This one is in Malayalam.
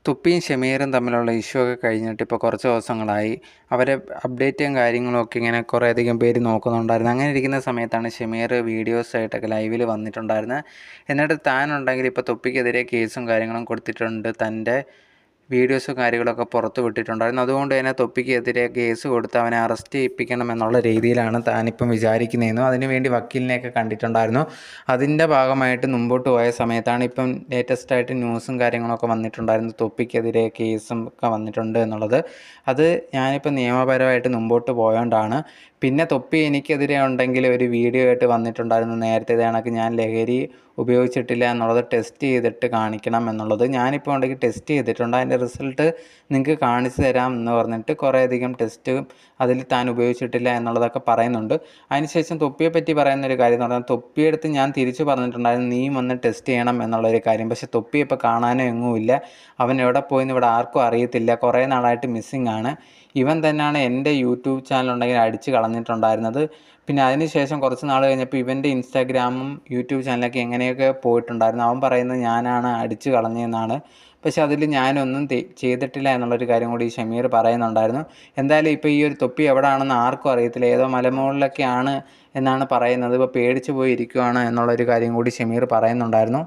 തുപ്പിയും ഷമീറും തമ്മിലുള്ള ഇഷ്യൂ ഒക്കെ കഴിഞ്ഞിട്ട് ഇപ്പോൾ കുറച്ച് ദിവസങ്ങളായി. അവരെ അപ്ഡേറ്റും കാര്യങ്ങളും ഒക്കെ ഇങ്ങനെ കുറേയധികം പേര് നോക്കുന്നുണ്ടായിരുന്നു. അങ്ങനെ ഇരിക്കുന്ന സമയത്താണ് ഷമീർ വീഡിയോസായിട്ടൊക്കെ ലൈവിൽ വന്നിട്ടുണ്ടായിരുന്നത്. എന്നിട്ട് താനുണ്ടെങ്കിൽ ഇപ്പോൾ തുപ്പിക്കെതിരെ കേസും കാര്യങ്ങളും കൊടുത്തിട്ടുണ്ട്. തൻ്റെ വീഡിയോസും കാര്യങ്ങളൊക്കെ പുറത്ത് വിട്ടിട്ടുണ്ടായിരുന്നു. അതുകൊണ്ട് തന്നെ തൊപ്പിക്കെതിരെ കേസ് കൊടുത്ത് അവനെ അറസ്റ്റ് ചെയ്യിപ്പിക്കണം എന്നുള്ള രീതിയിലാണ് താനിപ്പം വിചാരിക്കുന്നതെന്നും അതിനുവേണ്ടി വക്കീലിനെയൊക്കെ കണ്ടിട്ടുണ്ടായിരുന്നു. അതിൻ്റെ ഭാഗമായിട്ട് മുമ്പോട്ട് പോയ സമയത്താണ് ഇപ്പം ലേറ്റസ്റ്റായിട്ട് ന്യൂസും കാര്യങ്ങളൊക്കെ വന്നിട്ടുണ്ടായിരുന്നു. തൊപ്പിക്കെതിരെ കേസും ഒക്കെ വന്നിട്ടുണ്ട് എന്നുള്ളത്. അത് ഞാനിപ്പോൾ നിയമപരമായിട്ട് മുമ്പോട്ട് പോയോണ്ടാണ്. പിന്നെ തൊപ്പി എനിക്കെതിരെ ഉണ്ടെങ്കിൽ ഒരു വീഡിയോ ആയിട്ട് വന്നിട്ടുണ്ടായിരുന്നു. നേരത്തെ കണക്ക് ഞാൻ ലഹരി ഉപയോഗിച്ചിട്ടില്ല എന്നുള്ളത് ടെസ്റ്റ് ചെയ്തിട്ട് കാണിക്കണം എന്നുള്ളത്. ഞാനിപ്പോൾ ഉണ്ടെങ്കിൽ ടെസ്റ്റ് ചെയ്തിട്ടുണ്ട്. അതിൻ്റെ റിസൾട്ട് നിങ്ങൾക്ക് കാണിച്ചു തരാം എന്ന് പറഞ്ഞിട്ട് കുറേയധികം ടെസ്റ്റ് അതിൽ താൻ ഉപയോഗിച്ചിട്ടില്ല എന്നുള്ളതൊക്കെ പറയുന്നുണ്ട്. അതിനുശേഷം തൊപ്പിയെ പറ്റി പറയുന്നൊരു കാര്യം എന്ന് പറഞ്ഞാൽ തൊപ്പിയെടുത്ത് ഞാൻ തിരിച്ചു പറഞ്ഞിട്ടുണ്ടായിരുന്നു നീ വന്ന് ടെസ്റ്റ് ചെയ്യണം എന്നുള്ളൊരു കാര്യം. പക്ഷേ തൊപ്പി ഇപ്പോൾ കാണാനോ എങ്ങുമില്ല. അവൻ എവിടെ പോയെന്ന് ഇവിടെ ആർക്കും അറിയത്തില്ല. കുറേ നാളായിട്ട് മിസ്സിംഗ് ആണ്. ഇവൻ തന്നെയാണ് എൻ്റെ യൂട്യൂബ് ചാനലുണ്ടെങ്കിൽ അടിച്ച് കളഞ്ഞിട്ടുണ്ടായിരുന്നത്. പിന്നെ അതിനുശേഷം കുറച്ച് നാൾ കഴിഞ്ഞപ്പോൾ ഇവൻ്റെ ഇൻസ്റ്റാഗ്രാമും യൂട്യൂബ് ചാനലൊക്കെ എങ്ങനെയൊക്കെ പോയിട്ടുണ്ടായിരുന്നു. അവൻ പറയുന്നത് ഞാനാണ് അടിച്ച് കളഞ്ഞതെന്നാണ്. പക്ഷെ അതിൽ ഞാനൊന്നും ചെയ്തിട്ടില്ല എന്നുള്ളൊരു കാര്യം കൂടി ഷമീർ പറയുന്നുണ്ടായിരുന്നു. എന്തായാലും ഇപ്പോൾ ഈ ഒരു തൊപ്പി എവിടെയാണെന്ന് ആർക്കും അറിയത്തില്ല. ഏതോ മലമുകളിലൊക്കെയാണ് എന്നാണ് പറയുന്നത്. ഇപ്പോൾ പേടിച്ച് പോയി ഇരിക്കുകയാണ് എന്നുള്ളൊരു കാര്യം കൂടി ഷമീർ പറയുന്നുണ്ടായിരുന്നു.